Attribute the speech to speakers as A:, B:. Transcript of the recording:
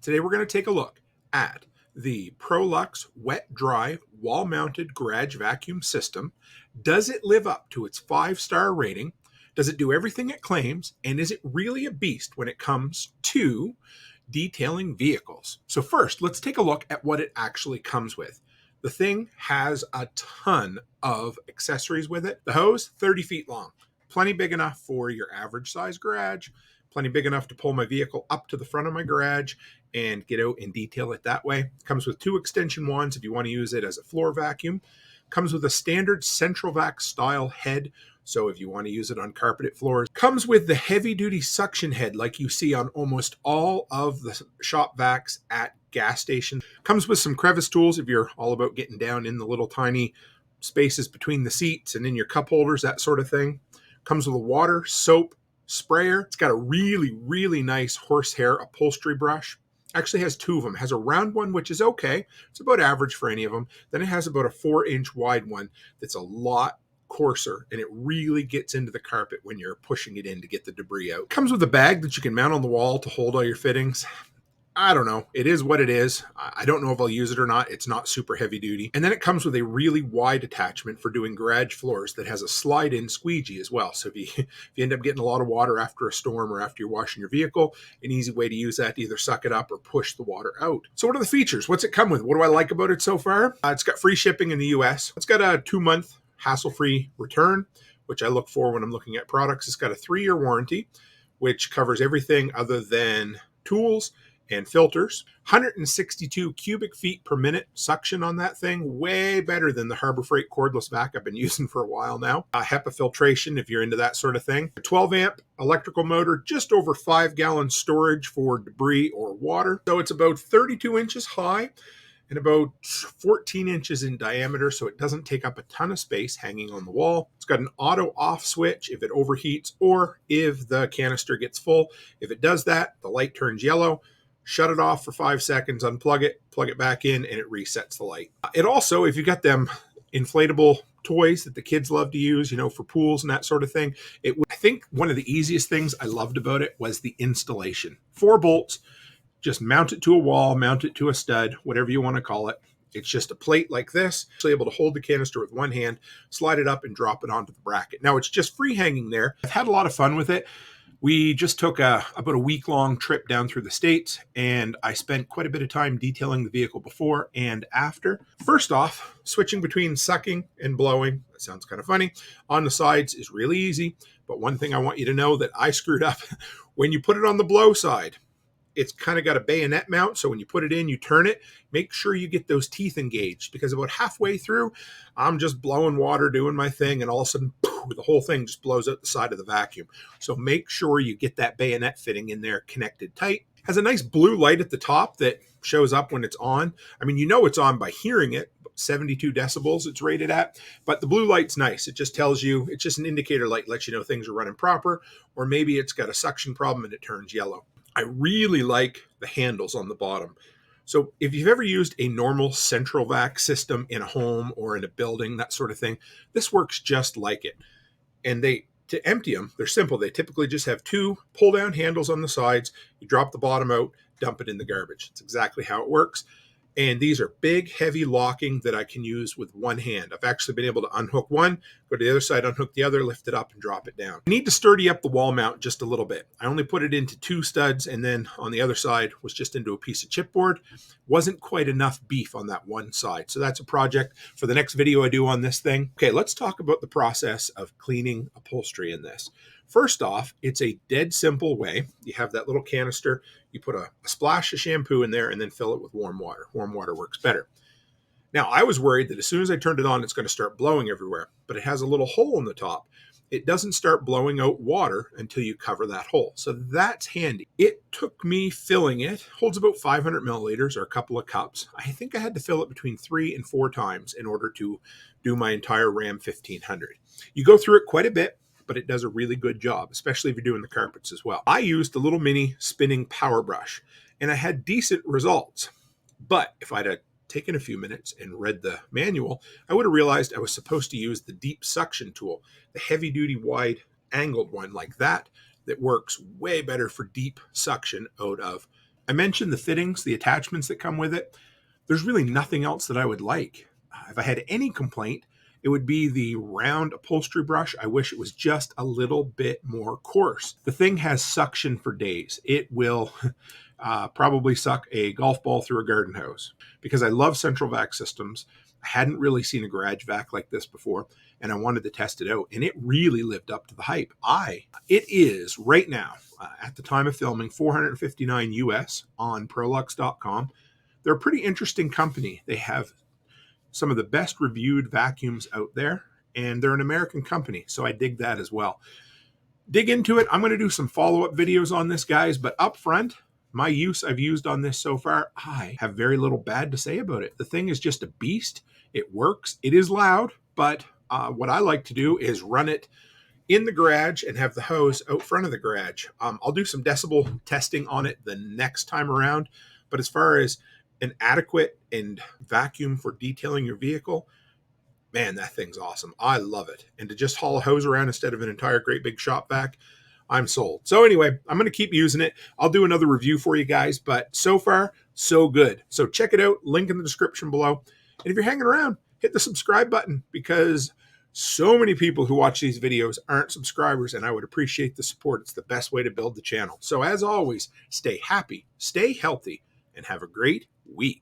A: Today we're going to take a look at the PROLUX Wet Dry Wall Mounted Garage Vacuum System. Does it live up to its 5-star rating? Does it do everything it claims? And is it really a beast when it comes to detailing vehicles? So first, let's take a look at what it actually comes with. The thing has a ton of accessories with it. The hose, 30 feet long, plenty big enough for your average size garage, plenty big enough to pull my vehicle up to the front of my garage and get out and detail it that way. Comes with 2 extension wands if you want to use it as a floor vacuum. Comes with a standard Central Vac style head, so if you want to use it on carpeted floors. Comes with the heavy duty suction head like you see on almost all of the shop vacs at gas stations. Comes with some crevice tools if you're all about getting down in the little tiny spaces between the seats and in your cup holders, that sort of thing. Comes with a water, soap, sprayer. It's got a really nice horsehair upholstery brush. Actually has 2 of them. It has a round one, which is okay. It's about average for any of them. Then it has about a 4-inch wide one that's a lot coarser, and it really gets into the carpet when you're pushing it in to get the debris out. It comes with a bag that you can mount on the wall to hold all your fittings. I don't know. It is what it is. I don't know if I'll use it or not. It's not super heavy duty. And then it comes with a really wide attachment for doing garage floors that has a slide-in squeegee as well. So if you end up getting a lot of water after a storm or after you're washing your vehicle, an easy way to use that to either suck it up or push the water out. So what are the features? What's it come with? What do I like about it so far? It's got free shipping in the U.S. It's got a 2-month hassle-free return, which I look for when I'm looking at products. It's got a 3-year warranty, which covers everything other than tools and filters. 162 cubic feet per minute suction on that thing. Way better than the Harbor Freight cordless vac I've been using for a while now. HEPA filtration if you're into that sort of thing. A 12 amp electrical motor, just over 5-gallon storage for debris or water. So it's about 32 inches high and about 14 inches in diameter, so it doesn't take up a ton of space hanging on the wall. It's got an auto off switch if it overheats or if the canister gets full. If it does that, the light turns yellow. Shut it off for 5 seconds, unplug it, plug it back in, and it resets the light. It also, if you got them inflatable toys that the kids love to use, for pools and that sort of thing, I think one of the easiest things I loved about it was the installation. 4 bolts, just mount it to a wall, mount it to a stud, whatever you want to call it. It's just a plate like this. Actually able to hold the canister with one hand, slide it up, and drop it onto the bracket. Now it's just free hanging there. I've had a lot of fun with it. We just took about a week-long trip down through the States, and I spent quite a bit of time detailing the vehicle before and after. First off, switching between sucking and blowing, that sounds kind of funny, on the sides is really easy, but one thing I want you to know that I screwed up, when you put it on the blow side, it's kind of got a bayonet mount, so when you put it in, you turn it, make sure you get those teeth engaged, because about halfway through, I'm just blowing water, doing my thing, and all of a sudden, poof, the whole thing just blows out the side of the vacuum. So make sure you get that bayonet fitting in there connected tight. Has a nice blue light at the top that shows up when it's on. I mean, it's on by hearing it. 72 decibels it's rated at, but the blue light's nice. It just tells you, it's just an indicator light, lets you know things are running proper, or maybe it's got a suction problem and it turns yellow. I really like the handles on the bottom. So if you've ever used a normal central vac system in a home or in a building, that sort of thing, this works just like it. And to empty them, they're simple. They typically just have 2 pull-down handles on the sides. You drop the bottom out, dump it in the garbage. That's exactly how it works. And these are big, heavy locking that I can use with one hand. I've actually been able to unhook one, go to the other side, unhook the other, lift it up, and drop it down. I need to sturdy up the wall mount just a little bit. I only put it into 2 studs, and then on the other side was just into a piece of chipboard. Wasn't quite enough beef on that one side. So that's a project for the next video I do on this thing. Okay, let's talk about the process of cleaning upholstery in this. First off, it's a dead simple way. You have that little canister, you put a splash of shampoo in there and then fill it with warm water. Warm water works better. Now, I was worried that as soon as I turned it on, it's going to start blowing everywhere, but it has a little hole in the top. It doesn't start blowing out water until you cover that hole. So that's handy. It took me filling it, holds about 500 milliliters or a couple of cups. I think I had to fill it between 3 and 4 times in order to do my entire Ram 1500. You go through it quite a bit, but it does a really good job, especially if you're doing the carpets as well. I used a little mini spinning power brush, and I had decent results. But if I'd have taken a few minutes and read the manual, I would have realized I was supposed to use the deep suction tool, the heavy-duty wide angled one like that, that works way better for deep suction out of I mentioned the fittings, the attachments that come with it. There's really nothing else that I would like. If I had any complaint, it would be the round upholstery brush. I wish it was just a little bit more coarse. The thing has suction for days. It will probably suck a golf ball through a garden hose. Because I love Central Vac systems, I hadn't really seen a garage vac like this before, and I wanted to test it out, and it really lived up to the hype. It is right now, at the time of filming, $459 US on Prolux.com. They're a pretty interesting company. They have some of the best reviewed vacuums out there, and they're an American company, so I dig that as well. Dig into it. I'm going to do some follow-up videos on this, guys, but up front, my use I've used on this so far, I have very little bad to say about it. The thing is just a beast. It works. It is loud, but what I like to do is run it in the garage and have the hose out front of the garage. I'll do some decibel testing on it the next time around, but as far as an adequate and vacuum for detailing your vehicle, man, that thing's awesome. I love it. And to just haul a hose around instead of an entire great big shop vac, I'm sold. So anyway, I'm going to keep using it. I'll do another review for you guys, but so far, so good. So check it out. Link in the description below. And if you're hanging around, hit the subscribe button, because so many people who watch these videos aren't subscribers, and I would appreciate the support. It's the best way to build the channel. So as always, stay happy, stay healthy, and have a great week.